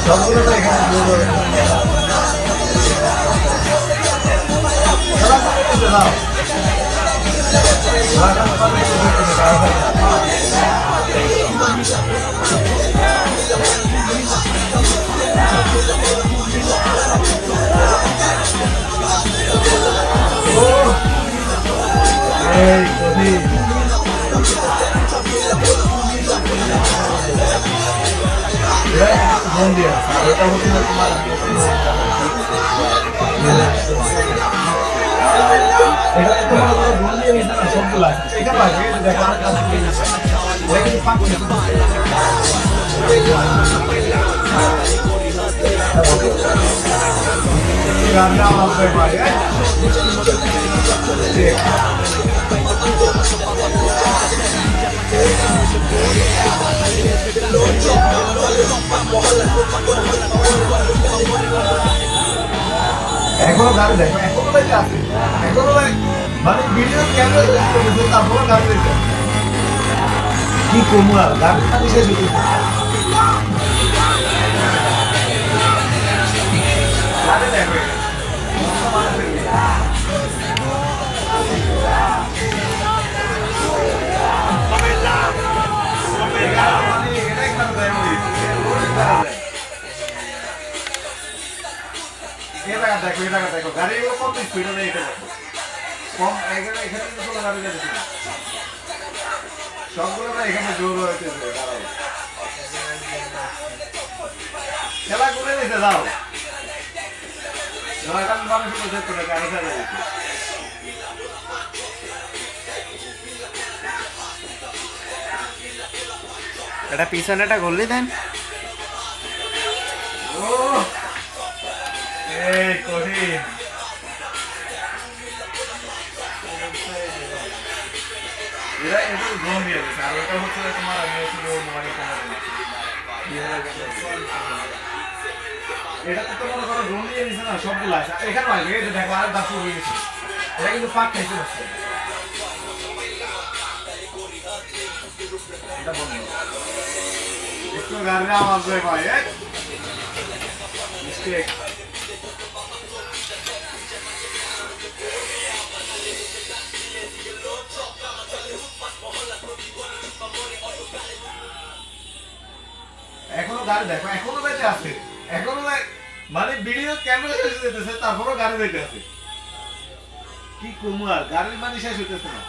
সবগুলো তো এখানে দাও এই কবি মন্দির ওটা হচ্ছে তোমার এটা তো তোমার মন্দির না সবগুলা এটা পাবে দেখো আর কাজ কি আছে এটা কি ফাঁক রান্না হবে ভাই এখনো গাড়ি দেখো এখনো বাইরে আছে এখনো মানে ভিডিও ক্যামেরা করতেছে তারপর গাড়ি দেখো কি কমুয়া গাড়ি খালি শেষ হচ্ছে গাড়ি দেখো দেখো গাড়িগুলো কত স্পিডে নেই এটা কম এখানে কোনো গাড়ি যাচ্ছে সবগুলো না এখানে জোর হয়েছে খেলা করে নিতে দাও নয়টা মানুষ করে গাড়ি খেলা যাচ্ছে এটা পিছনেটা গল্লি দেন ও এই করি এরা একটু ঘুম দিয়ে গেছে আর ওটা হচ্ছে তোমার আমি শুধু মোবাইল এটা তো মনে করো ঘুম দিয়ে দিছে না সবগুলো আছে এখানে আসবে এই যে দেখো আর দাসু হয়ে গেছে এটা কিন্তু পাক খাইতে পারছে এটা বন্ধ একটু গাড়ি আওয়াজ হয় ভাই মিস্টেক এখনো গাড়ি দেখো এখনো বেঁচে আছে এখনো মানে ভিডিও ক্যামেরা শেষ হইতেছে তারপরও গাড়ি বেঁচে আছে কি কমু আর গাড়ির মানে শেষ হইতেছে না